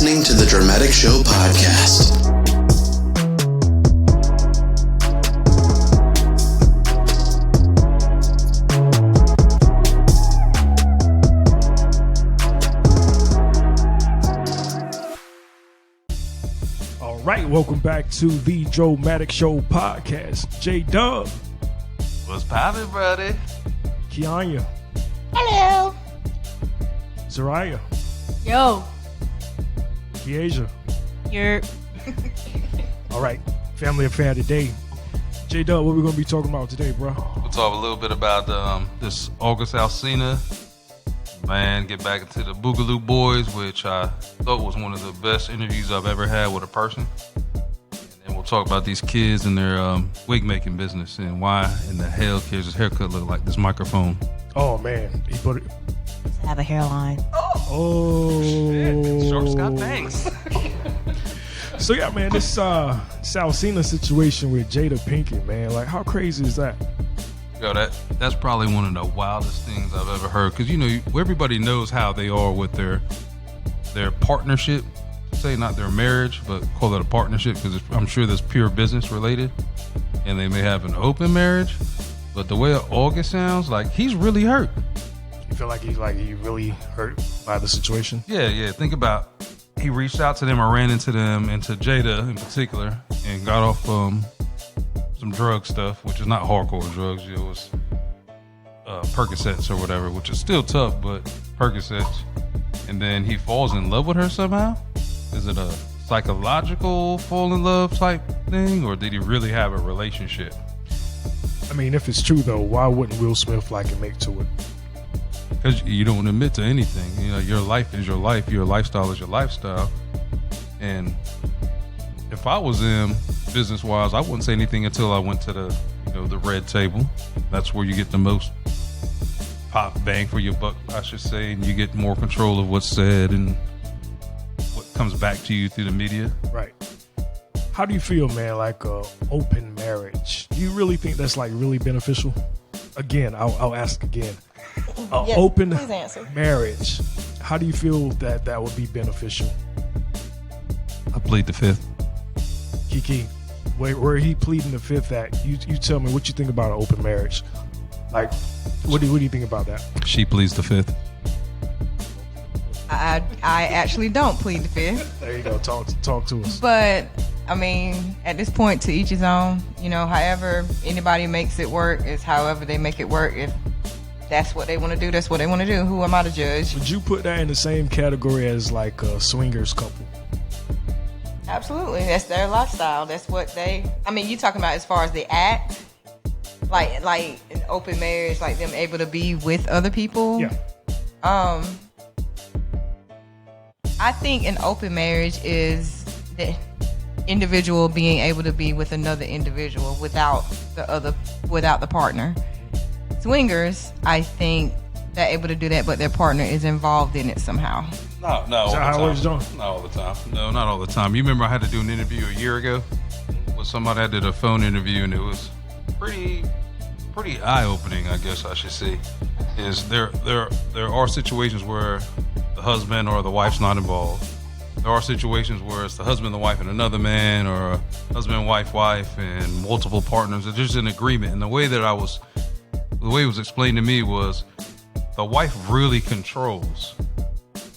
listening to the Droematic Show podcast. All right, welcome back to the Droematic Show podcast. J-Dub. What's poppin', buddy? Kianya. Hello. Zariah. Yo. Kiesia. You're. All right, family affair today. J-Dub, what we gonna be talking about today, bro? We'll talk a little bit about this August Alsina. Man, get back into the Boogaloo Boys, which I thought was one of the best interviews I've ever had with a person. And then we'll talk about these kids and their wig making business and why in the hell kids' haircut look like this microphone. Oh man, he put it. I have a hairline. Oh, Shark's got bangs. So yeah, man, this Alsina situation with Jada Pinkett, man, like how crazy is that? Yo, that's probably one of the wildest things I've ever heard. Because, you know, everybody knows how they are with their partnership. Say not their marriage, but call it a partnership because I'm sure that's pure business related. And they may have an open marriage. But the way August sounds, like he's really hurt. You feel like he really hurt by the situation? Yeah. Think about he reached out to them or ran into them, and to Jada in particular, and got off some drug stuff, which is not hardcore drugs. It was Percocets or whatever, which is still tough, but Percocets. And then he falls in love with her somehow. Is it a psychological fall in love type thing, or did he really have a relationship? I mean, if it's true though, why wouldn't Will Smith like admit to it? Because you don't admit to anything. You know, your life is your life. Your lifestyle is your lifestyle. And if I was him, business-wise, I wouldn't say anything until I went to the red table. That's where you get the most pop bang for your buck, I should say, and you get more control of what's said and what comes back to you through the media. Right. How do you feel, man, like open marriage? Do you really think that's like really beneficial? Again, I'll ask again. Yes, Open please answer. marriage. How do you feel that would be beneficial? I plead the fifth. Kee-Kee, where he pleading the fifth at? You tell me what you think about an open marriage. Like, what do you think about that? She pleads the fifth. I actually don't plead the fifth. There you go. Talk to us. But, I mean, at this point, to each his own. You know, however anybody makes it work is however they make it work. If that's what they want to do, that's what they want to do. Who am I to judge? Would you put that in the same category as like a swingers couple? Absolutely. That's their lifestyle. That's what they... I mean, you talking about as far as the act? Like an open marriage, like them able to be with other people? Yeah. I think an open marriage is the individual being able to be with another individual without the partner. Swingers, I think they're able to do that, but their partner is involved in it somehow. Not all the time. Not all the time. No, not all the time. You remember I had to do an interview a year ago with somebody. I did a phone interview, and it was pretty eye-opening, I guess I should say. Is there are situations where the husband or the wife's not involved. There are situations where it's the husband, the wife, and another man, or a husband, wife, and multiple partners. There's just an agreement. And the way it was explained to me was the wife really controls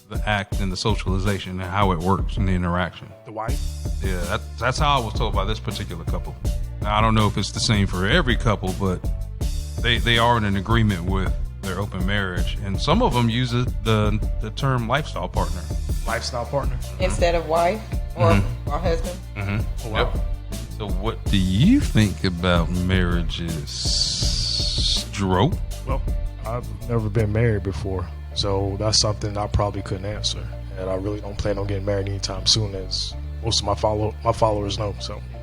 the act and the socialization and how it works and the interaction. The wife? Yeah, that's how I was told by this particular couple. Now, I don't know if it's the same for every couple, but they are in an agreement with their open marriage. And some of them use the term lifestyle partner. Lifestyle partner? Instead of wife or husband. Mm-hmm. Oh, wow. Yep. So what do you think about marriages, Dro? Well, I've never been married before, so that's something I probably couldn't answer. And I really don't plan on getting married anytime soon, as most of my followers know. So, you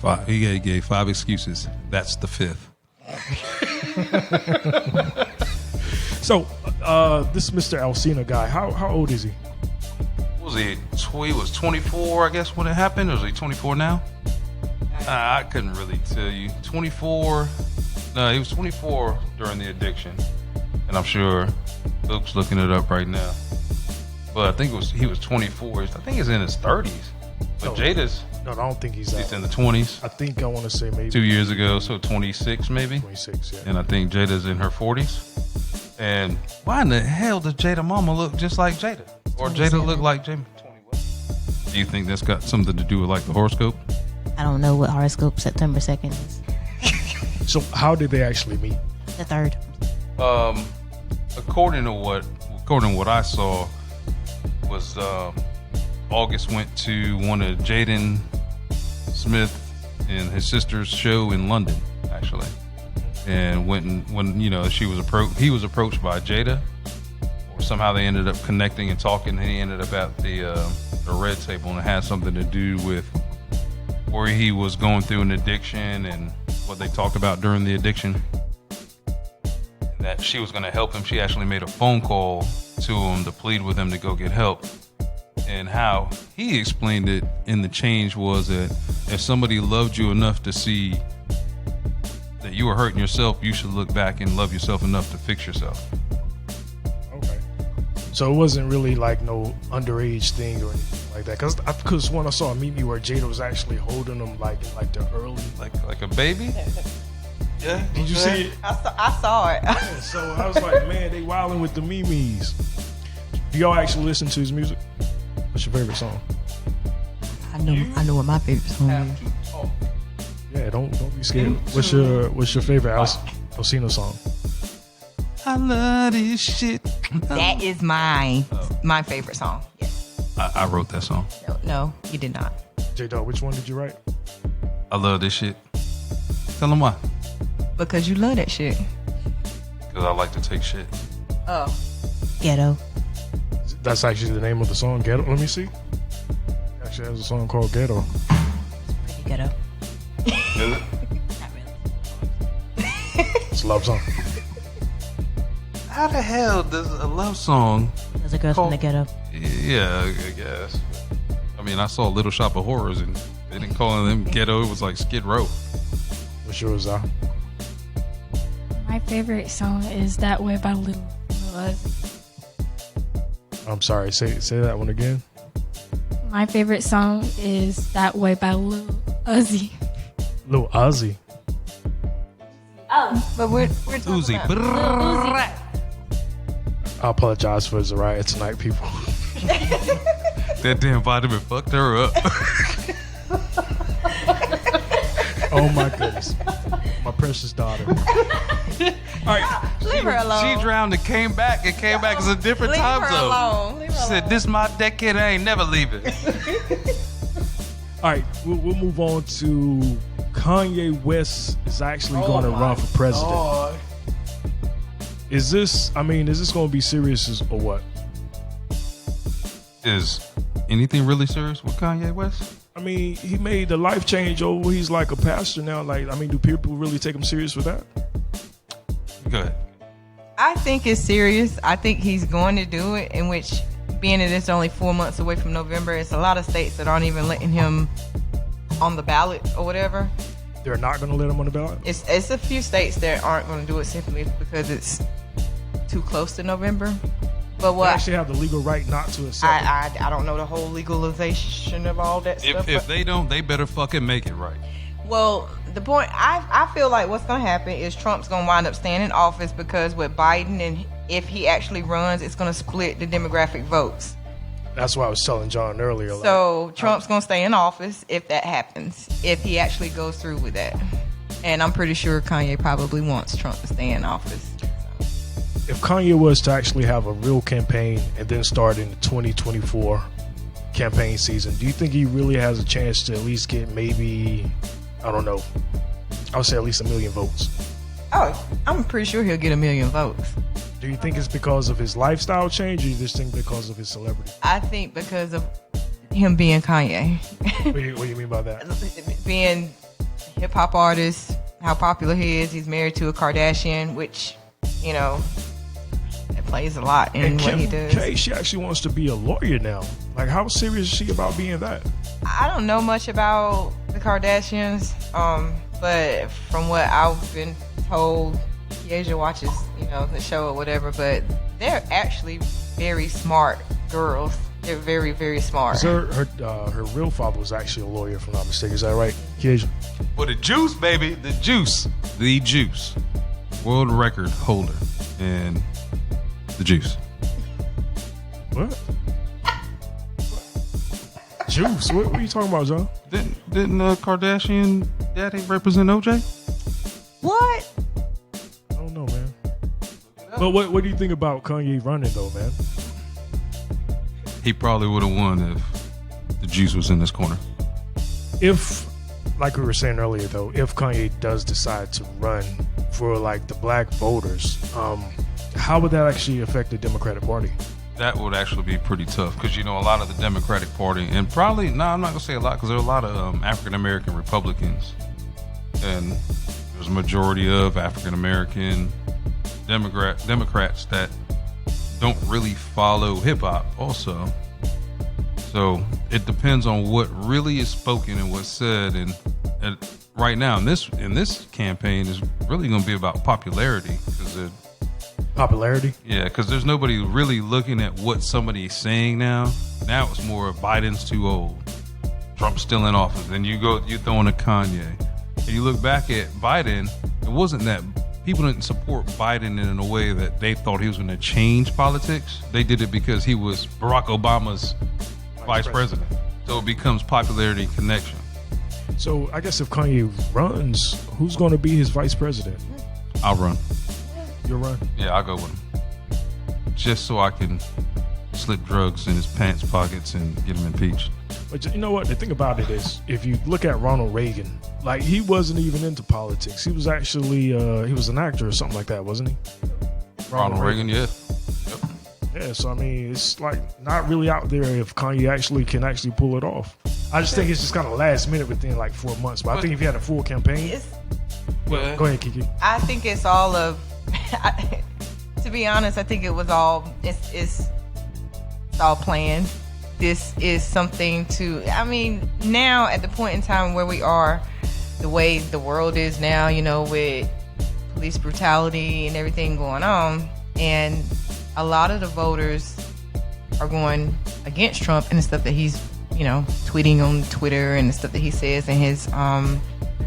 know. He gave 5 excuses. That's the 5th. So, this Mr. Alsina guy, how old is he? What was he? He was 24, I guess, when it happened. Or is he 24 now? I couldn't really tell you. 24. No, he was 24 during the addiction. And I'm sure Luke's looking it up right now. Well, I think he was 24. I think he's in his 30s. But Jada's... No, I don't think he's that. He's in the 20s. I think I want to say maybe 2 years ago, so 26 maybe. 26, yeah. And I think Jada's in her 40s. And why in the hell does Jada Mama look just like Jada? Or Jada look like Jamie? 21. Do you think that's got something to do with like the horoscope? I don't know what horoscope September 2nd is. So how did they actually meet? The 3rd. According to what I saw was August went to one of Jaden Smith and his sister's show in London, actually, and when he was approached by Jada, or somehow they ended up connecting and talking, and he ended up at the red table, and it had something to do with where he was going through an addiction and what they talked about during the addiction, and that she was going to help him. She actually made a phone call to him to plead with him to go get help. And how he explained it in the change was that if somebody loved you enough to see that you were hurting yourself, you should look back and love yourself enough to fix yourself. Okay. So it wasn't really like no underage thing or anything like that. Because when I saw a meme where Jada was actually holding him like in like the early... Like a baby? Yeah. Did you see it? I saw it. Yeah, so I was like, man, they wilding with the memes. Do y'all actually listen to his music? What's your favorite song? I know what my favorite song is. Yeah, don't be scared. What's your favorite Alcina song? I love this shit. That is my favorite song. Yes. I wrote that song. No, you did not. J-Dub, which one did you write? I love this shit. Tell them why. Because you love that shit. Because I like to take shit. Oh. Ghetto. That's actually the name of the song, Ghetto. Let me see. Actually has a song called Ghetto. Pretty ghetto. Is it? Not really. It's a love song. How the hell does a love song... There's a girl from the ghetto. Yeah, I guess. I mean, I saw Little Shop of Horrors and they didn't call them ghetto. It was like Skid Row. What's yours, Al? My favorite song is That Way by Lil Uzi. I'm sorry, say that one again. My favorite song is That Way by Lil Uzi. Lil Uzi. Oh, But we're talking Uzi. about... Uzi. I apologize for Zariah tonight, people. That damn vitamin fucked her up. Oh my goodness. My precious daughter. All right. Leave her alone. She drowned and came back. It came back as a different Leave time her zone. alone. Leave her She said, alone. "This my decade. I ain't never leaving." All right, we'll move on to Kanye West is actually going to run for president. God. Is this going to be serious or what? Is anything really serious with Kanye West? I mean, he made the life change over. He's like a pastor now. Like, I mean, do people really take him serious with that? Go ahead. I think it's serious. I think he's going to do it, in which, being that it's only 4 months away from November, it's a lot of states that aren't even letting him on the ballot or whatever. They're not going to let him on the ballot? It's a few states that aren't going to do it simply because it's too close to November. But They what actually have the legal right not to accept it. I don't know the whole legalization of all that stuff. If they don't, they better fucking make it right. Well, the point, I feel like what's going to happen is Trump's going to wind up staying in office, because with Biden, and if he actually runs, it's going to split the demographic votes. That's why I was telling John earlier. So Trump's going to stay in office if that happens, if he actually goes through with that. And I'm pretty sure Kanye probably wants Trump to stay in office. If Kanye was to actually have a real campaign and then start in the 2024 campaign season, do you think he really has a chance to at least get maybe, I don't know, I would say at least 1 million votes? Oh, I'm pretty sure he'll get 1 million votes. Do you think it's because of his lifestyle change, or you just think because of his celebrity? I think because of him being Kanye. What do you mean by that? Being a hip-hop artist, how popular he is. He's married to a Kardashian, which, you know, it plays a lot in And what Kim he does. K, she actually wants to be a lawyer now. Like, how serious is she about being that? I don't know much about the Kardashians, but from what I've been told, Asia watches, you know, the show or whatever, but they're actually very smart girls. They're very, very smart. Her real father was actually a lawyer, if I'm not mistaken. Is that right, Kej? Well, the juice, baby, the juice, world record holder, and the juice. What? Juice? What are you talking about, John? Didn't Kardashian daddy represent OJ? What? I don't know, man. But what do you think about Kanye running, though, man? He probably would have won if the juice was in this corner. If, like we were saying earlier, though, if Kanye does decide to run for like the black voters, how would that actually affect the Democratic Party? That would actually be pretty tough because, a lot of the Democratic Party, and probably, I'm not going to say a lot because there are a lot of African-American Republicans, and there's a majority of African-American Democrats that don't really follow hip-hop also. So it depends on what really is spoken and what's said, and right now in this campaign is really going to be about popularity because there's nobody really looking at what somebody's saying now. Now it's more Biden's too old, Trump's still in office, and you throw in a Kanye, and you look back at Biden. It wasn't that people didn't support Biden in a way that they thought he was going to change politics. They did it because he was Barack Obama's vice president. So it becomes popularity connection. So I guess if Kanye runs, who's going to be his vice president? I'll run. You'll run? Yeah, I'll go with him. Just so I can slip drugs in his pants pockets and get him impeached. But you know what? The thing about it is, if you look at Ronald Reagan, like he wasn't even into politics. He was actually, he was an actor or something like that, wasn't he? Ronald Reagan, yeah. Yep. Yeah, so I mean, it's like not really out there if Kanye can actually pull it off. I just think it's just kind of last minute within like 4 months. But I think if you had a full campaign, go ahead, Kee-Kee. I think it's all of. To be honest, I think it was all. It's all planned. This is something to. I mean, now at the point in time where we are, the way the world is now, with police brutality and everything going on, and a lot of the voters are going against Trump and the stuff that he's, tweeting on Twitter and the stuff that he says in his.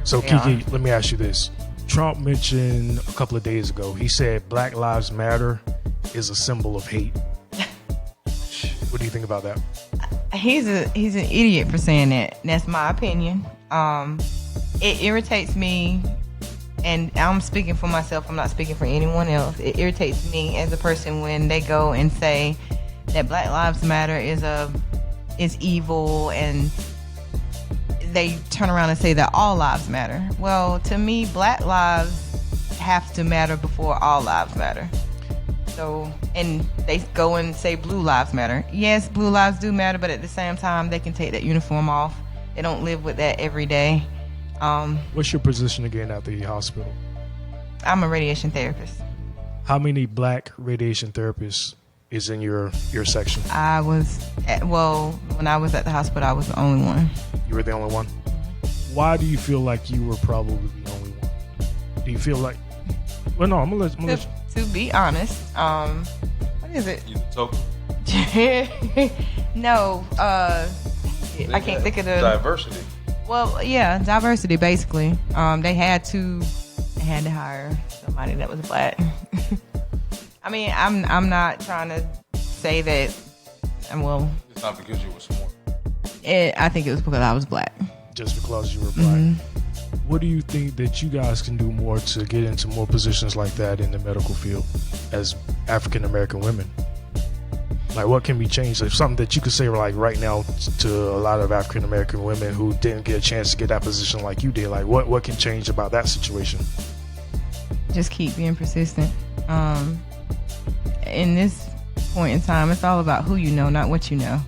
So Kee-Kee, let me ask you this. Trump mentioned a couple of days ago, he said Black Lives Matter is a symbol of hate. What do you think about that? He's an idiot for saying that. That's my opinion. It irritates me, and I'm speaking for myself. I'm not speaking for anyone else. It irritates me as a person when they go and say that Black Lives Matter is evil, and they turn around and say that all lives matter. Well, to me, Black lives have to matter before all lives matter. So, and they go and say blue lives matter. Yes, blue lives do matter, but at the same time, they can take that uniform off. They don't live with that every day. What's your position again at the hospital? I'm a radiation therapist. How many black radiation therapists is in your section? when I was at the hospital, I was the only one. You were the only one? Why do you feel like you were probably the only one? Do you feel like... Well, no, I'm gonna let you... To be honest, what is it? You the token? No, I can't think of the... Diversity. Well, yeah, diversity, basically. They had to hire somebody that was black. I mean, I'm not trying to say that, well... It's not because you were smart. I think it was because I was black. Just because you were black. Mm-hmm. What do you think that you guys can do more to get into more positions like that in the medical field as African American women? Like, what can be changed? Like, something that you could say, like, right now to a lot of African American women who didn't get a chance to get that position like you did. Like, what can change about that situation? Just keep being persistent. In this point in time, it's all about who you know, not what you know.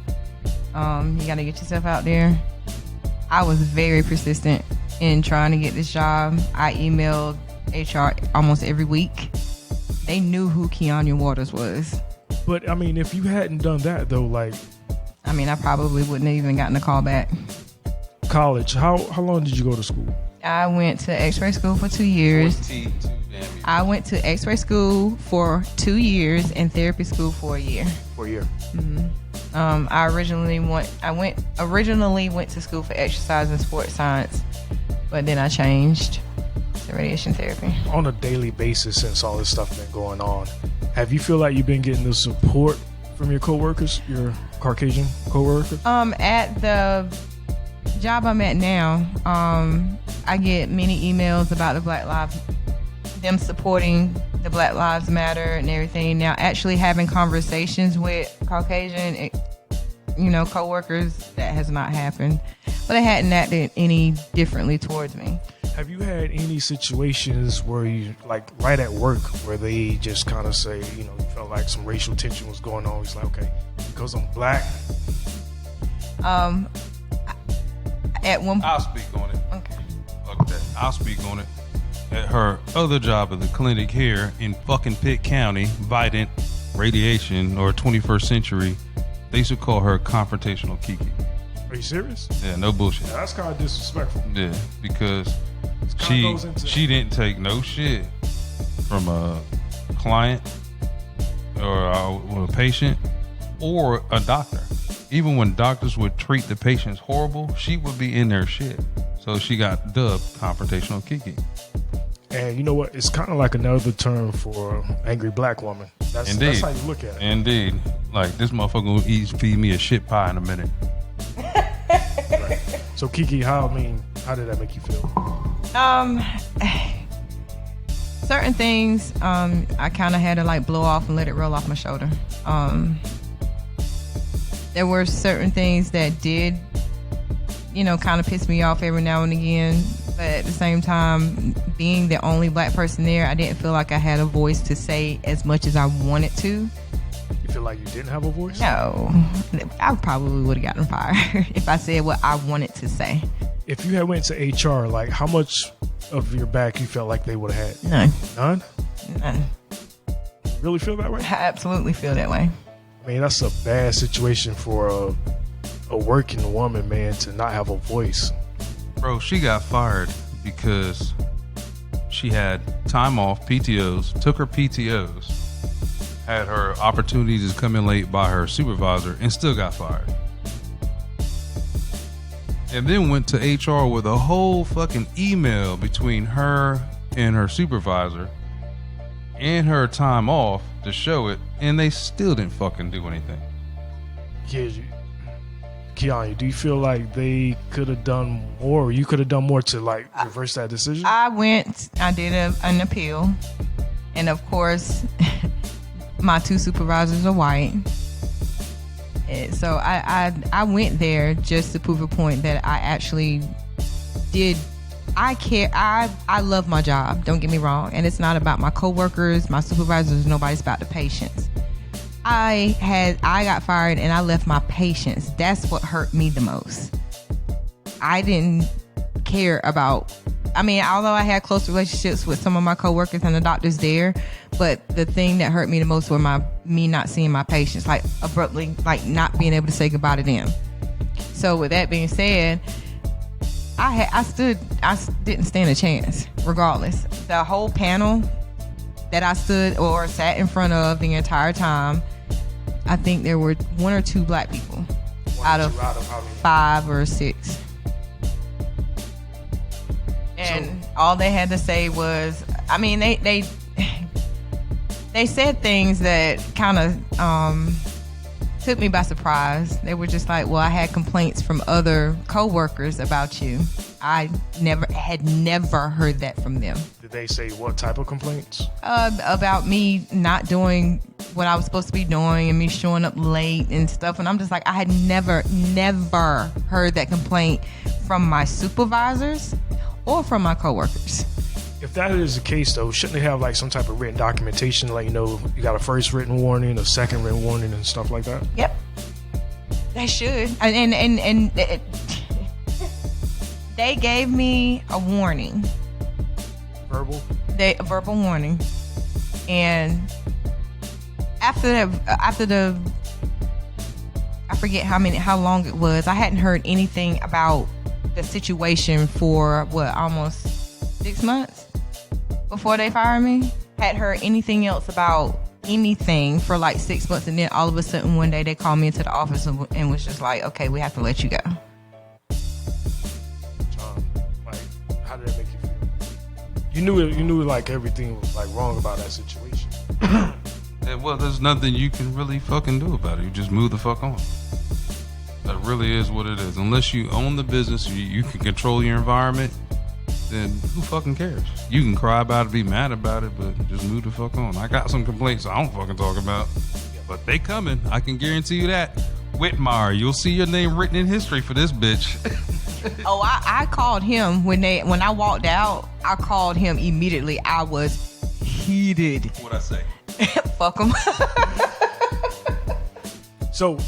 You got to get yourself out there. I was very persistent in trying to get this job. I emailed HR almost every week. They knew who Keanya Waters was. But, I mean, if you hadn't done that, though, like... I mean, I probably wouldn't have even gotten a call back. College, how long did you go to school? I went to X-ray school for 2 years. I went to X-ray school for 2 years and therapy school for a year. For a year. I originally went to school for exercise and sports science, but then I changed to radiation therapy. On a daily basis, since all this stuff been going on, have you feel like you've been getting the support from your coworkers, your Caucasian coworkers? At the job I'm at now, I get many emails about them supporting the Black Lives Matter and everything. Now, actually having conversations with Caucasian, coworkers, that has not happened. But they hadn't acted any differently towards me. Have you had any situations where you, like right at work, where they just kind of say, you felt like some racial tension was going on? It's like, okay, because I'm black. At one point, I'll speak on it. Okay. I'll speak on it. At her other job at the clinic here in fucking Pitt County, Vidant Radiation, or 21st Century, they used to call her confrontational Kee-Kee. Are you serious? Yeah, no bullshit. Yeah, that's kind of disrespectful. Yeah, because she didn't take no shit from a client or a patient or a doctor. Even when doctors would treat the patients horrible, she would be in their shit. So she got dubbed confrontational Kee-Kee. And you know what? It's kind of like another term for angry black woman. That's how you look at it. Indeed. Like, this motherfucker will feed me a shit pie in a minute. Right. So Kee-Kee, how did that make you feel? Certain things, I kind of had to like blow off and let it roll off my shoulder. There were certain things that did, kind of piss me off every now and again. But at the same time, being the only black person there, I didn't feel like I had a voice to say as much as I wanted to. You feel like you didn't have a voice? No. I probably would have gotten fired if I said what I wanted to say. If you had went to HR, like how much of your back you felt like they would have had? None. None? None. You really feel that way? I absolutely feel that way. I mean, that's a bad situation for a working woman, man, to not have a voice. Bro, she got fired because she had time off, PTOs, took her PTOs, had her opportunities to come in late by her supervisor, and still got fired. And then went to HR with a whole fucking email between her and her supervisor and her time off to show it, and they still didn't fucking do anything. Keanu, do you feel like they could have done more, or you could have done more to like reverse that decision? I did an appeal, and of course, my two supervisors are white. So I went there just to prove a point that I actually did. I care. I love my job. Don't get me wrong. And it's not about my coworkers, my supervisors. Nobody's about the patients. I got fired and I left my patients. That's what hurt me the most. I didn't care about. I mean, although I had close relationships with some of my coworkers and the doctors there, but the thing that hurt me the most was me not seeing my patients, like abruptly, like not being able to say goodbye to them. So with that being said, I didn't stand a chance. Regardless, the whole panel that I stood or sat in front of the entire time, I think there were 1 or 2 black people out of 5 or 6. And all they had to say was, I mean, they said things that kind of took me by surprise. They were just like, well, I had complaints from other coworkers about you. I had never heard that from them. Did they say what type of complaints? About me not doing what I was supposed to be doing and me showing up late and stuff. And I'm just like, I had never heard that complaint from my supervisors or from my coworkers. If that is the case, though, shouldn't they have like some type of written documentation, like, you know, you got a first written warning, a second written warning, and stuff like that? Yep, they should. And they gave me a warning. Verbal? A verbal warning. And after the I forget how long it was. I hadn't heard anything about the situation for almost 6 months before they fired me. Hadn't heard anything else about anything for like 6 months, and then all of a sudden one day they called me into the office and was just like, okay, we have to let you go. Like, how did that make you feel? You knew like everything was like wrong about that situation. Well, there's nothing you can really fucking do about it. You just move the fuck on. That really is what it is. Unless you own the business, you can control your environment, then who fucking cares? You can cry about it, be mad about it, but just move the fuck on. I got some complaints I don't fucking talk about, but they coming. I can guarantee you that. Whitmire, you'll see your name written in history for this bitch. Oh, I called him when I walked out. I called him immediately. I was heated. What'd I say? Fuck him. So,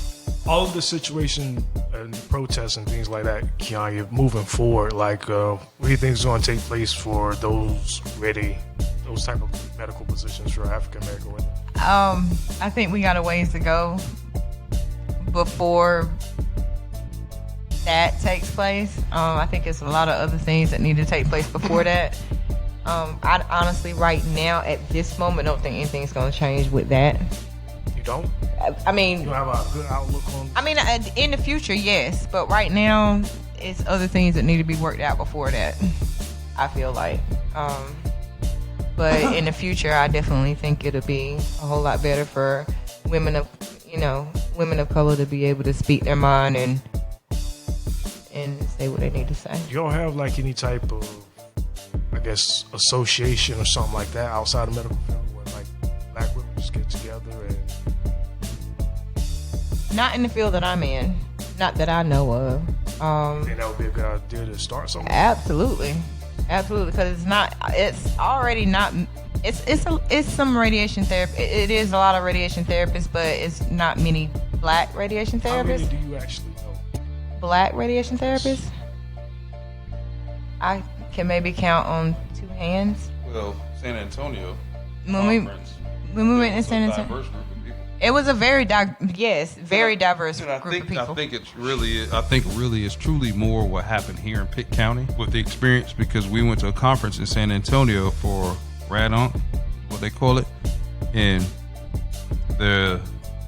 all of the situation and protests and things like that, Kanye, moving forward, like, what do you think is going to take place for those type of medical positions for African American women? I think we got a ways to go before that takes place. I think it's a lot of other things that need to take place before that. I honestly, right now, at this moment, don't think anything's going to change with that. You don't? I mean, you don't have a good outlook on? I mean, in the future, yes, but right now, it's other things that need to be worked out before that. I feel like, but in the future, I definitely think it'll be a whole lot better for women of color to be able to speak their mind and say what they need to say. You don't have like any type of, I guess, association or something like that outside of medical field where like black women just get together and... Not in the field that I'm in. Not that I know of. I think that would be a good idea to start something. Absolutely, because it's already not. It's some radiation therapy. It is a lot of radiation therapists, but it's not many black radiation therapists. How many do you actually know? Black radiation therapists? I can maybe count on two hands. Well, San Antonio. When we went to San Antonio, diverse group of people. It was a very diverse group of people. I think really it's truly more what happened here in Pitt County with the experience, because we went to a conference in San Antonio for Rad-On, what they call it, and the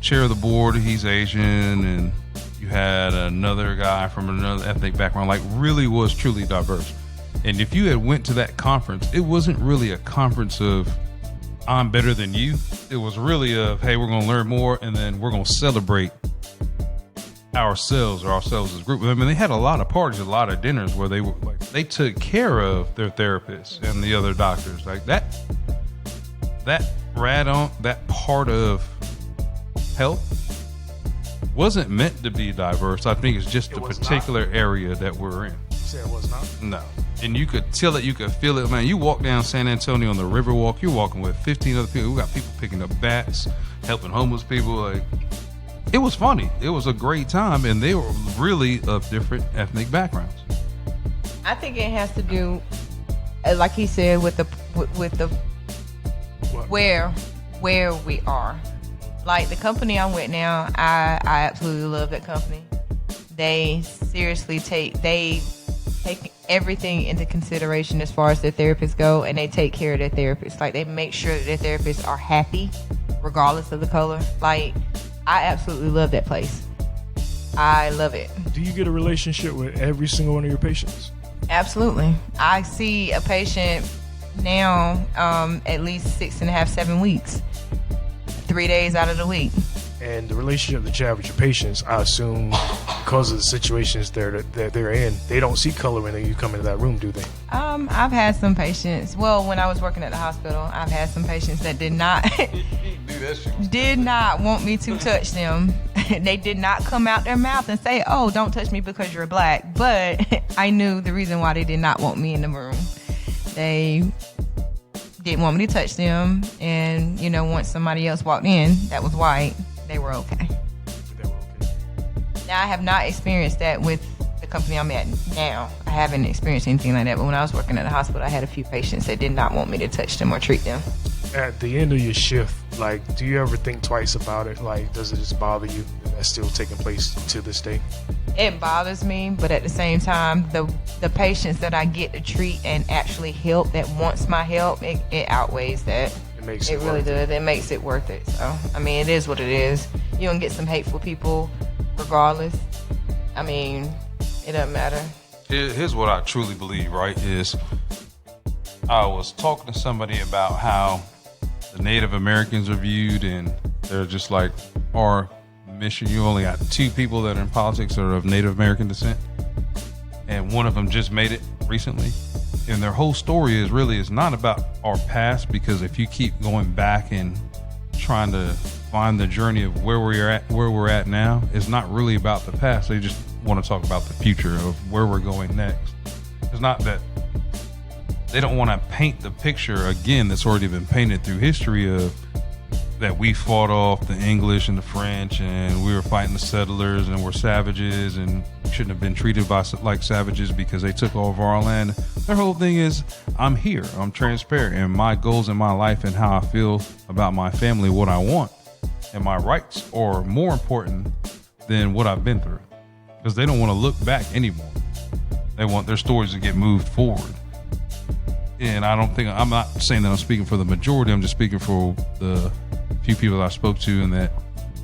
chair of the board, he's Asian, and you had another guy from another ethnic background, like really was truly diverse. And if you had went to that conference, it wasn't really a conference of I'm better than you. It was really of, hey, we're going to learn more, and then we're going to celebrate ourselves as a group. I mean, they had a lot of parties, a lot of dinners where they were like, they took care of their therapists and the other doctors. Like that Rad-On, that part of health wasn't meant to be diverse. I think it's just the particular area that we're in. You said it was not? No. And you could tell it, you could feel it. Man, you walk down San Antonio on the Riverwalk, you're walking with 15 other people. We got people picking up bats, helping homeless people. Like, it was funny. It was a great time, and they were really of different ethnic backgrounds. I think it has to do, like he said, with the where we are. Like the company I'm with now, I absolutely love that company. They seriously take everything into consideration as far as their therapists go, and they take care of their therapists. Like they make sure that their therapists are happy regardless of the color. Like I absolutely love that place. I love it. Do you get a relationship with every single one of your patients? Absolutely. I see a patient now at least 6.5, 7 weeks, 3 days out of the week. And the relationship that you have with your patients, I assume, because of the situations that they're in, they don't see color when you come into that room, do they? I've had some patients. Well, when I was working at the hospital, I've had some patients that did not want me to touch them. They did not come out their mouth and say, "Oh, don't touch me because you're black." But I knew the reason why they did not want me in the room. They didn't want me to touch them, and once somebody else walked in that was white, they were okay. Now, I have not experienced that with the company I'm at now. I haven't experienced anything like that. But when I was working at the hospital, I had a few patients that did not want me to touch them or treat them. At the end of your shift, like, do you ever think twice about it? Like, does it just bother you? that's still taking place to this day? It bothers me, but at the same time, the patients that I get to treat and actually help that wants my help, it outweighs that. It really does. It makes it worth it. So, I mean, it is what it is. You're going to get some hateful people regardless. I mean, it doesn't matter. Here's what I truly believe, right, is I was talking to somebody about how the Native Americans are viewed, and they're just like our mission. You only got 2 people that are in politics that are of Native American descent, and one of them just made it recently. And their whole story is not about our past, because if you keep going back and trying to find the journey of where we're at now, it's not really about the past. They just want to talk about the future of where we're going next. It's not that they don't want to paint the picture again that's already been painted through history of that we fought off the English and the French, and we were fighting the settlers, and we're savages and shouldn't have been treated like savages because they took over our land. Their whole thing is, I'm here, I'm transparent, and my goals in my life and how I feel about my family, what I want, and my rights are more important than what I've been through, because they don't want to look back anymore. They want their stories to get moved forward. And I'm not saying that I'm speaking for the majority, I'm just speaking for the few people that I spoke to and that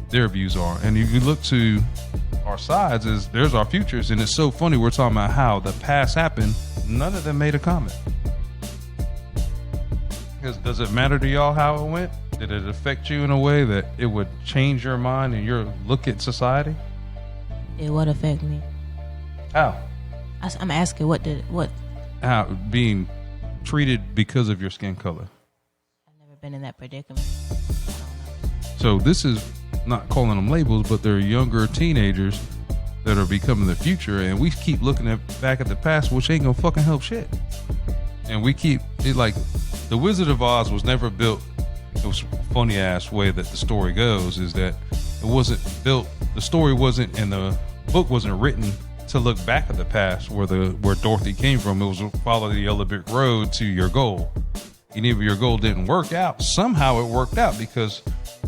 their views are. And if you look to our sides, there's our futures. And it's so funny, we're talking about how the past happened. None of them made a comment. Because does it matter to y'all how it went? Did it affect you in a way that it would change your mind and your look at society? It would affect me. How? I'm asking, what? How? Being treated because of your skin color. I've never been in that predicament. So this is not calling them labels, but they're younger teenagers that are becoming the future, and we keep looking back at the past, which ain't gonna fucking help shit. And we keep it like the Wizard of Oz was never built. It was a funny ass way that the story goes is that it wasn't built. The story wasn't, and the book wasn't written to look back at the past where Dorothy came from. It was follow the yellow brick road to your goal. And if your goal didn't work out, somehow it worked out because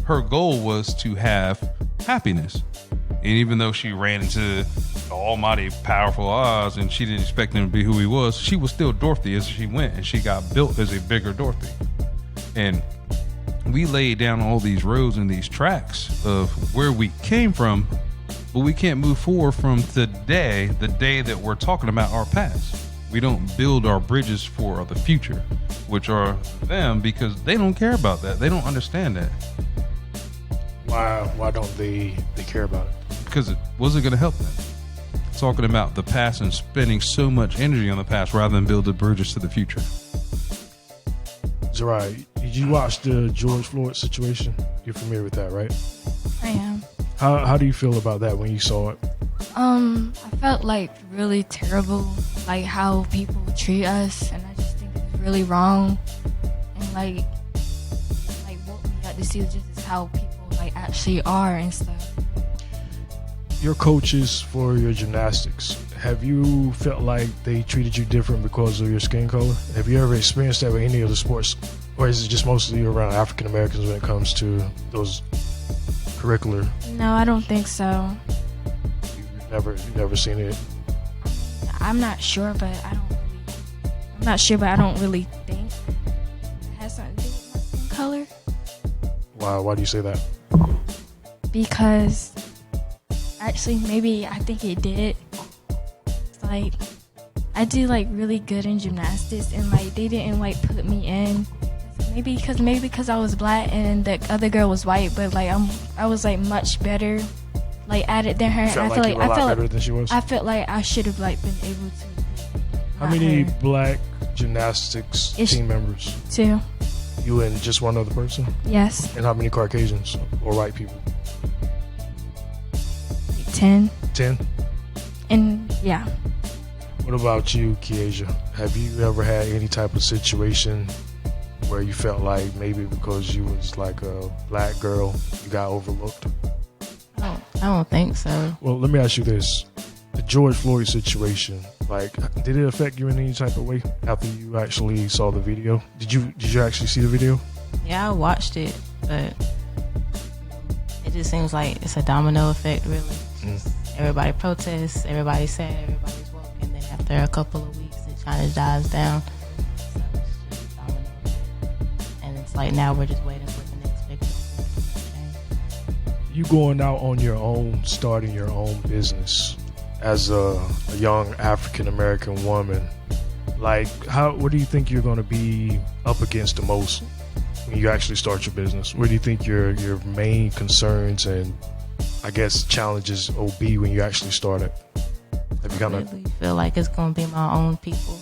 her goal was to have happiness. And even though she ran into the almighty powerful Oz and she didn't expect him to be who he was, she was still Dorothy as she went, and she got built as a bigger Dorothy. And we laid down all these roads and these tracks of where we came from, but we can't move forward from today, the day that we're talking about our past. We don't build our bridges for the future, which are them, because they don't care about that. They don't understand that. Why don't they care about it? Because it wasn't going to help them. Talking about the past and spending so much energy on the past rather than build the bridges to the future. Zerai, did you watch the George Floyd situation? You're familiar with that, right? I am. How do you feel about that when you saw it? I felt like really terrible, like how people treat us, and I just think it's really wrong. And like what we got to see just is how people like actually are and stuff. Your coaches for your gymnastics, have you felt like they treated you different because of your skin color? Have you ever experienced that with any of the sports, or is it just mostly around African Americans when it comes to those curricular? No, I don't think so. You've never seen it? I'm not sure, but I don't really think it has something to do with my skin color. Why do you say that? Because actually, maybe I think it did. It's like I do like really good in gymnastics, and like they didn't like put me in. Maybe because I was black and the other girl was white, but like I was like much better like at it than her. I felt like better than she was. I felt like I should have like been able to. How many black gymnastics team members? 2. You and just one other person? Yes. And how many Caucasians or white people? Like 10. 10? And yeah. What about you, Kiesia? Have you ever had any type of situation where you felt like maybe because you was like a black girl, you got overlooked? I don't think so. Well, let me ask you this. The George Floyd situation, like, did it affect you in any type of way after you actually saw the video? Did you actually see the video? Yeah, I watched it, but it it just seems like it's a domino effect, really. Everybody protests, everybody's sad, everybody's woke, and then after a couple of weeks, it kind of dies down. So it's just a domino effect. And it's like now we're just waiting for the next victim to change. You going out on your own, starting your own business as a young African American woman, like what do you think you're going to be up against the most when you actually start your business? What do you think your main concerns and I guess challenges will be when you actually start it? Have you I really feel like it's going to be my own people.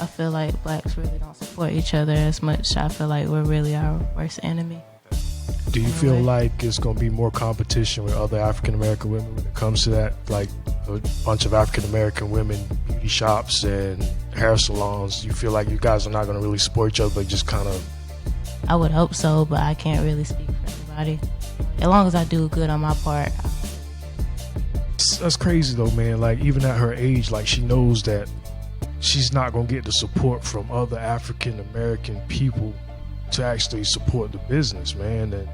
I feel like blacks really don't support each other as much. I feel like we're really our worst enemy. Do you feel like it's going to be more competition with other African American women when it comes to that? Like a bunch of African American women, beauty shops and hair salons. You feel like you guys are not going to really support each other, but just kind of. I would hope so, but I can't really speak for anybody. As long as I do good on my part. That's crazy though, man. Like even at her age, like she knows that she's not going to get the support from other African American people to actually support the business, man. And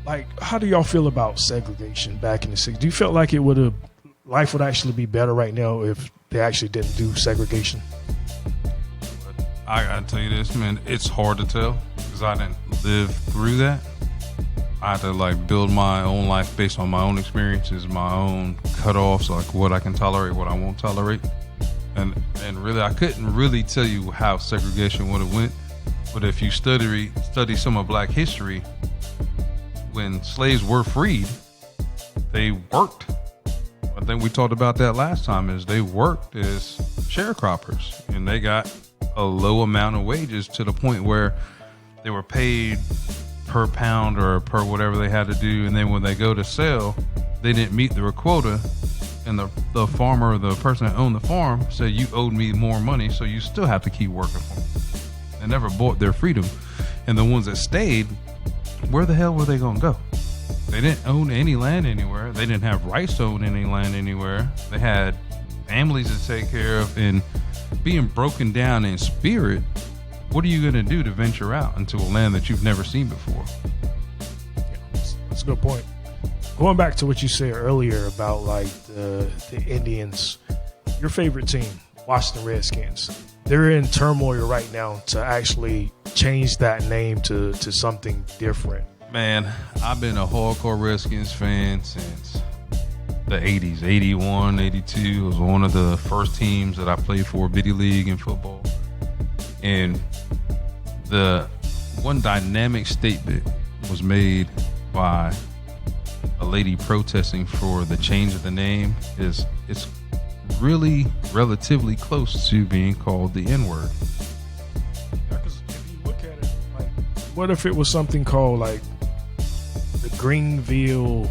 like, how do y'all feel about segregation back in the 60s? Do you feel like life would actually be better right now if they actually didn't do segregation? I gotta tell you this, man, it's hard to tell because I didn't live through that. I had to like build my own life based on my own experiences, my own cutoffs, like what I can tolerate, what I won't tolerate. And really, I couldn't really tell you how segregation would have went. But if you study some of black history, when slaves were freed, they worked. I think we talked about that last time, is they worked as sharecroppers and they got a low amount of wages to the point where they were paid per pound or per whatever they had to do. And then when they go to sell, they didn't meet their quota. And the farmer, the person that owned the farm, said, you owed me more money, so you still have to keep working for me. They never bought their freedom. And the ones that stayed, where the hell were they going to go? They didn't own any land anywhere. They didn't have rights to own any land anywhere. They had families to take care of. And being broken down in spirit, what are you going to do to venture out into a land that you've never seen before? Yeah, that's a good point. Going back to what you said earlier about like the Indians, your favorite team, Washington Redskins, they're in turmoil right now to actually change that name to something different. Man, I've been a hardcore Redskins fan since the 80s. 81, 82 was one of the first teams that I played for, Biddy League in football. And the one dynamic statement was made by a lady protesting for the change of the name is it's really relatively close to being called the N-word. Yeah, 'cause if you look at it, like, what if it was something called like the Greenville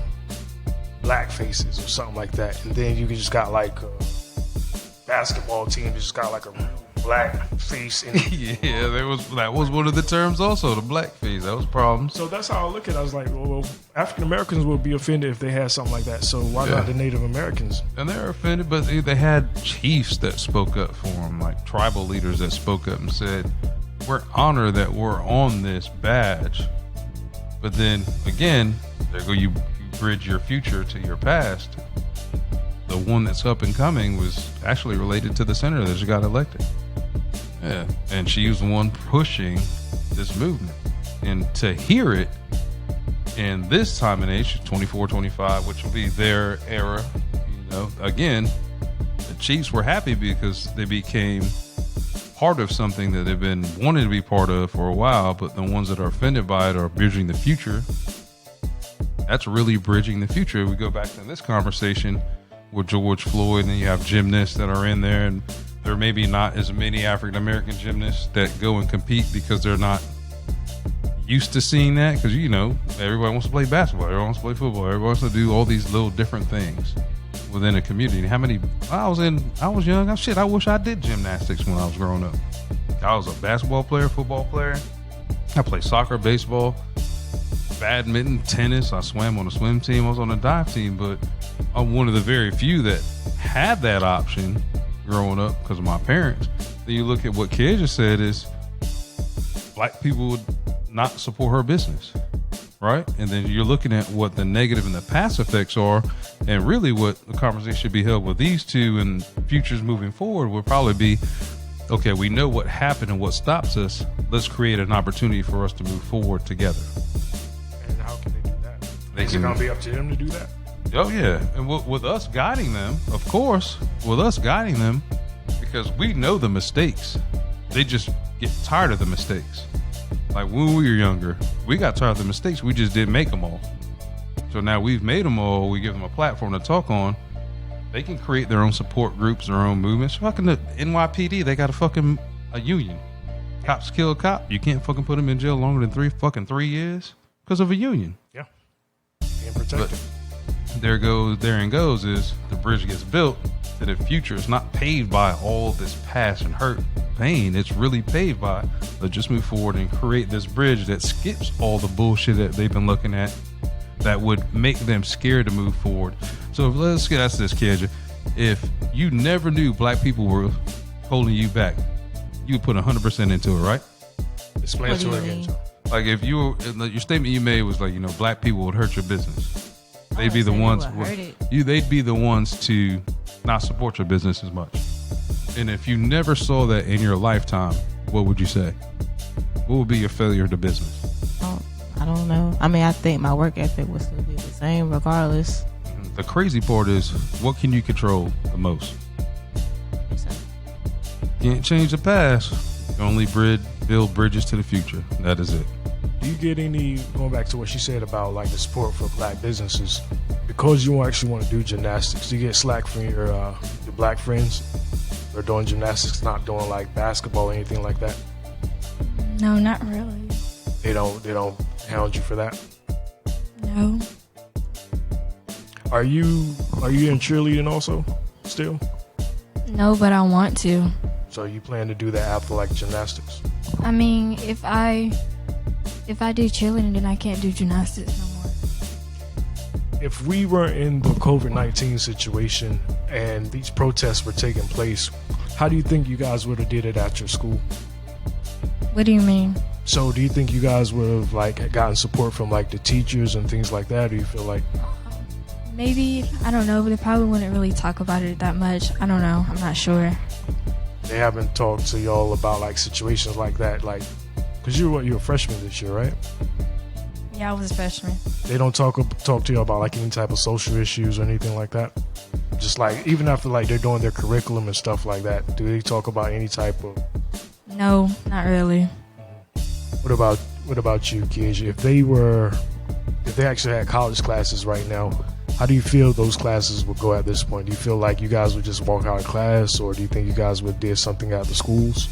Black Faces or something like that, and then you just got like a basketball team that just got like a real black face in it. Yeah, that was one of the terms also, the black face. That was a problem. So that's how I look at it. I was like, well, African Americans would be offended if they had something like that. So why not the Native Americans? And they're offended, but they had chiefs that spoke up for them, like tribal leaders that spoke up and said, we're honored that we're on this badge. But then again, there go you bridge your future to your past. The one that's up and coming was actually related to the senator that just got elected. Yeah, and she was the one pushing this movement. And to hear it in this time and age, 24, 25, which will be their era, you know, again, the Chiefs were happy because they became part of something that they've been wanting to be part of for a while, but the ones that are offended by it are bridging the future. That's really bridging the future. We go back to this conversation with George Floyd, and you have gymnasts that are in there, and there may be not as many African American gymnasts that go and compete because they're not used to seeing that. Because, you know, everybody wants to play basketball, everyone wants to play football, everyone wants to do all these little different things within a community. How many? I was young. I wish I did gymnastics when I was growing up. I was a basketball player, football player. I played soccer, baseball, badminton, tennis. I swam on a swim team. I was on a dive team, but I'm one of the very few that had that option growing up because of my parents. Then you look at what Kay just said is black people would not support her business, right? And then you're looking at what the negative and the past effects are, and really what the conversation should be held with these two and futures moving forward would probably be, okay, we know what happened and what stops us. Let's create an opportunity for us to move forward together. And how can they do that? Is it going to be up to them to do that? Oh, yeah. And with us guiding them, of course, because we know the mistakes. They just get tired of the mistakes. Like when we were younger, we got tired of the mistakes. We just didn't make them all. So now we've made them all. We give them a platform to talk on. They can create their own support groups, their own movements. Fucking the NYPD, they got a union. Cops kill a cop. You can't fucking put them in jail longer than 3 years because of a union. Yeah. Being protected. But therein goes is the bridge gets built that the future is not paved by all this past and hurt pain. It's really paved by, let's just move forward and create this bridge that skips all the bullshit that they've been looking at that would make them scared to move forward. So let's get ask this, Kedja. If you never knew black people were holding you back, you would put 100% into it, right? Explain to it again. Like if your statement you made was like, black people would hurt your business. They'd be the ones. They'd be the ones to not support your business as much. And if you never saw that in your lifetime, what would you say? What would be your failure to business? I don't know. I mean, I think my work ethic would still be the same regardless. The crazy part is, what can you control the most? Can't change the past. You can only build bridges to the future. That is it. Do you get any, going back to what she said about like the support for black businesses, because you actually want to do gymnastics, do you get slack from your black friends who are doing gymnastics, not doing like basketball or anything like that? No, not really. They don't hound you for that? No. Are you in cheerleading also still? No, but I want to. So you plan to do that after like gymnastics? I mean, if I do cheerleading, then I can't do gymnastics no more. If we were in the COVID-19 situation and these protests were taking place, how do you think you guys would have did it at your school? What do you mean? So do you think you guys would have like gotten support from like the teachers and things like that? Or do you feel like maybe, I don't know, but they probably wouldn't really talk about it that much. I don't know. I'm not sure. They haven't talked to y'all about like situations like that, like, because you're a freshman this year, right? Yeah, I was a freshman. They don't talk to you about like any type of social issues or anything like that? Just like, even after like they're doing their curriculum and stuff like that, do they talk about any type of... No, not really. What about you, Kee-Kee? If they actually had college classes right now, how do you feel those classes would go at this point? Do you feel like you guys would just walk out of class, or do you think you guys would did something at the schools?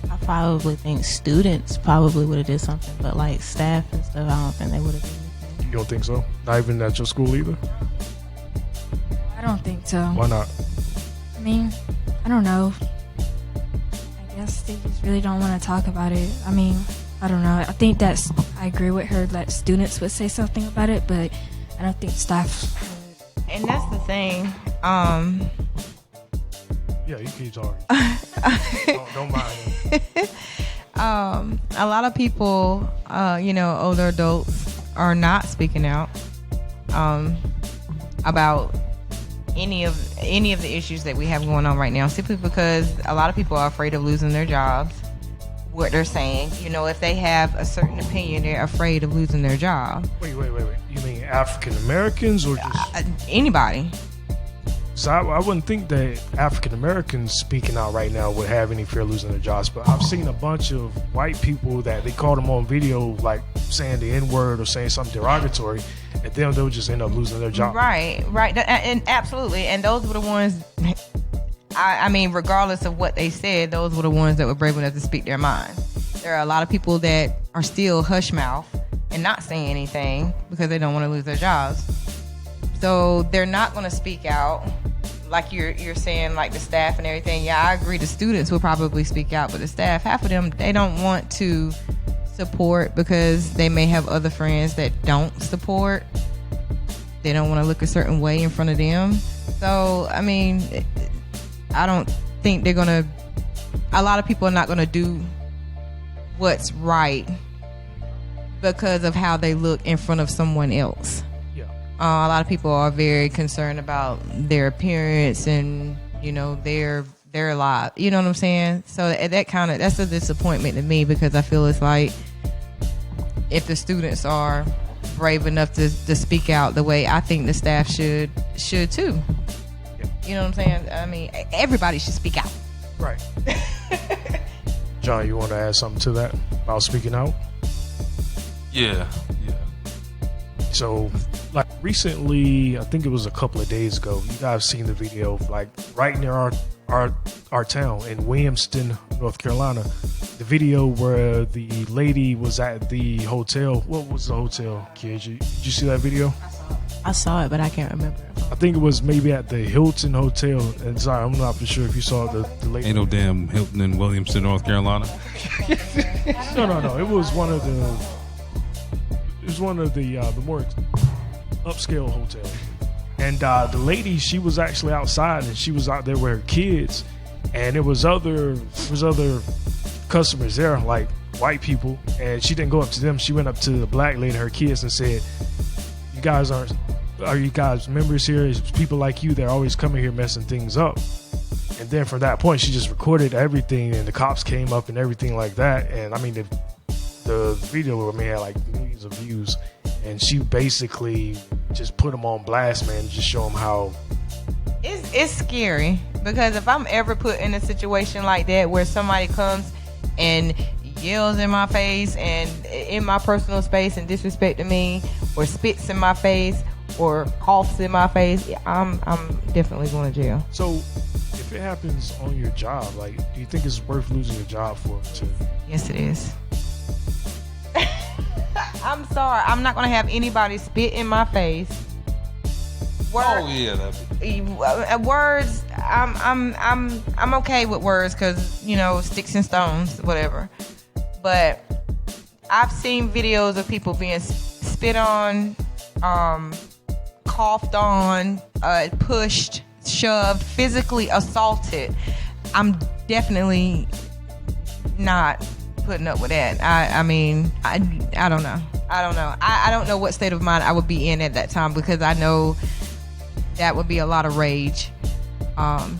I probably think students probably would have did something, but like staff and stuff, I don't think they would have done anything. You don't think so? Not even at your school either? I don't think so. Why not? I mean, I don't know. I guess they just really don't want to talk about it. I mean, I don't know. I think I agree with her that students would say something about it, but I don't think staff would. And that's the thing. Yeah, you keep talking. don't mind it. A lot of people, older adults are not speaking out about any of the issues that we have going on right now, simply because a lot of people are afraid of losing their jobs. What they're saying, if they have a certain opinion, they're afraid of losing their job. Wait. You mean African Americans or just anybody? So I wouldn't think that African Americans speaking out right now would have any fear of losing their jobs, but I've seen a bunch of white people that they caught them on video like saying the N-word or saying something derogatory, and then they'll just end up losing their job. Right, and absolutely, and those were the ones. I mean, regardless of what they said, those were the ones that were brave enough to speak their mind. There are a lot of people that are still hush mouth and not saying anything because they don't want to lose their jobs. So they're not going to speak out like you're saying, like the staff and everything. Yeah, I agree. The students will probably speak out, but the staff, half of them, they don't want to support because they may have other friends that don't support. They don't want to look a certain way in front of them. So, I mean, I don't think they're going to... A lot of people are not going to do what's right because of how they look in front of someone else. Yeah. A lot of people are very concerned about their appearance and, you know, their life. You know what I'm saying? So that's a disappointment to me, because I feel it's like if the students are brave enough to speak out the way I think the staff should too. Yeah. You know what I'm saying? I mean, everybody should speak out. Right. John, you want to add something to that about speaking out? Yeah. So, like recently, I think it was a couple of days ago, you guys seen the video of, like, right near our town in Williamston, North Carolina. The video where the lady was at the hotel. What was the hotel, KG? Did you see that video? I saw it, but I can't remember. I think it was maybe at the Hilton Hotel. And sorry, I'm not for sure if you saw the lady. Ain't no damn Hilton in Williamston, North Carolina. No. It was one of the more upscale hotels. And the lady, she was actually outside, and she was out there with her kids, and there was other customers there, like white people, and she didn't go up to them. She went up to the black lady and her kids and said, are you guys members here? It's people like you that are always coming here messing things up. And then from that point, she just recorded everything, and the cops came up and everything like that. And I mean, the video had like millions of views, and she basically just put them on blast, man, and just show them how it's scary, because if I'm ever put in a situation like that where somebody comes and yells in my face and in my personal space and disrespecting me, or spits in my face, or coughs in my face, I'm definitely going to jail. So if it happens on your job, like, do you think it's worth losing your job for? Yes, it is. I'm sorry, I'm not going to have anybody spit in my face. Words, I'm okay with words, because, you know, sticks and stones, whatever. But I've seen videos of people being spit on, coughed on, pushed, shoved, physically assaulted. I'm definitely not putting up with that. I mean, I don't know. I don't know what state of mind I would be in at that time, because I know that would be a lot of rage,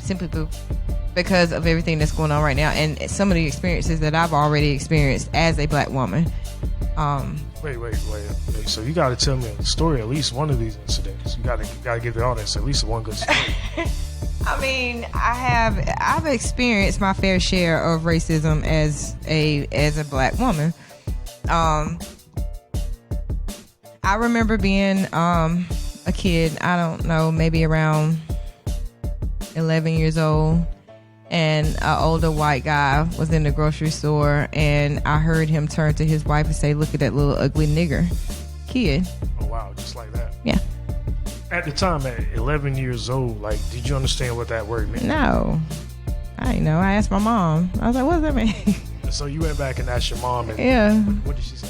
simply because of everything that's going on right now, and some of the experiences that I've already experienced as a black woman. Wait. So you got to tell me a story, at least one of these incidents. You got to give the audience at least one good story. I mean, I've experienced my fair share of racism as a black woman. I remember being a kid, I don't know, maybe around 11 years old, and an older white guy was in the grocery store, and I heard him turn to his wife and say, "Look at that little ugly nigger kid." Oh wow, just like that. Yeah. At the time, at 11 years old, like, did you understand what that word meant? No, I didn't know. I asked my mom. I was like, "What does that mean?" So you went back and asked your mom, and yeah. What did she say?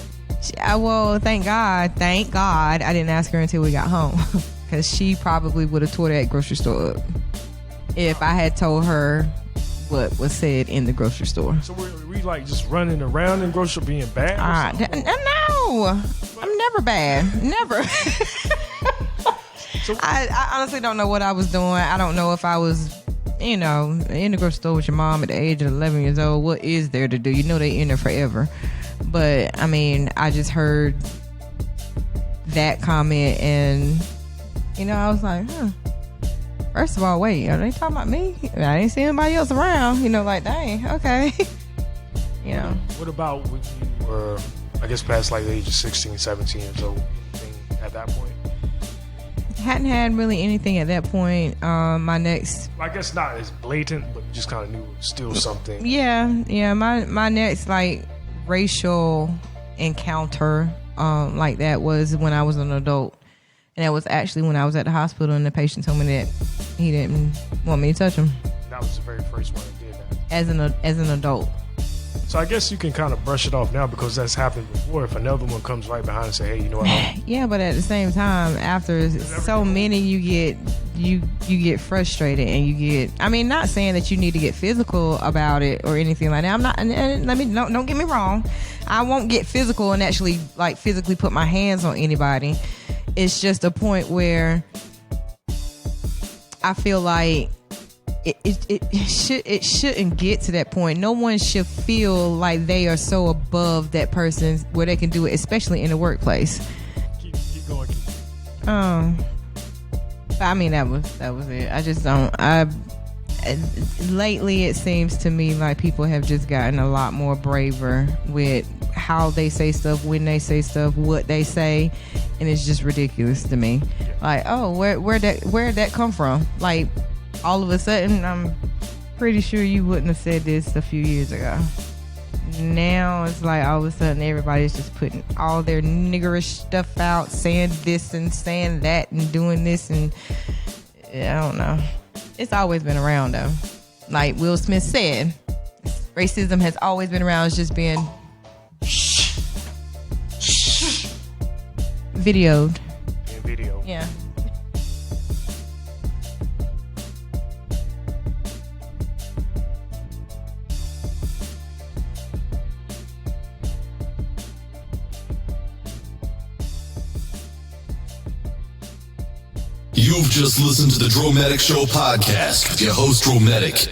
Well, thank God I didn't ask her until we got home, because she probably would have tore that grocery store up if I had told her what was said in the grocery store. So were we like just running around in grocery being bad? No, I'm never bad. Never. So, I honestly don't know what I was doing. I don't know if I was, you know, in the grocery store with your mom at the age of 11 years old. What is there to do? You know they in there forever. But, I mean, I just heard that comment, and, you know, I was like, first of all, wait, are they talking about me? I didn't see anybody else around. You know, like, dang, okay. You know. What about when you were, I guess, past like the age of 16, 17 years old? Anything at that point? Hadn't had really anything at that point. My next, I guess not as blatant, but you just kind of knew it was still something. Yeah. My next like racial encounter like that was when I was an adult, and that was actually when I was at the hospital, and the patient told me that he didn't want me to touch him. That was the very first one that did that. As an adult. So I guess you can kind of brush it off now because that's happened before. If another one comes right behind and say, "Hey, you know what?" Yeah, but at the same time, after so many, you get frustrated and you get. I mean, not saying that you need to get physical about it or anything like that. I'm not. And don't get me wrong. I won't get physical and actually like physically put my hands on anybody. It's just a point where I feel like it shouldn't get to that point. No one should feel like they are so above that person where they can do it, especially in the workplace. Keep going. I mean, that was it. I just don't. Lately, it seems to me like people have just gotten a lot more braver with how they say stuff, when they say stuff, what they say, and it's just ridiculous to me. Like, oh, where'd that come from? Like, all of a sudden, I'm pretty sure you wouldn't have said this a few years ago. Now it's like all of a sudden everybody's just putting all their niggerish stuff out, saying this and saying that and doing this, and I don't know. It's always been around though. Like Will Smith said, racism has always been around. It's just being videoed. Yeah. You've just listened to the Droematic Show podcast with your host, Droematic.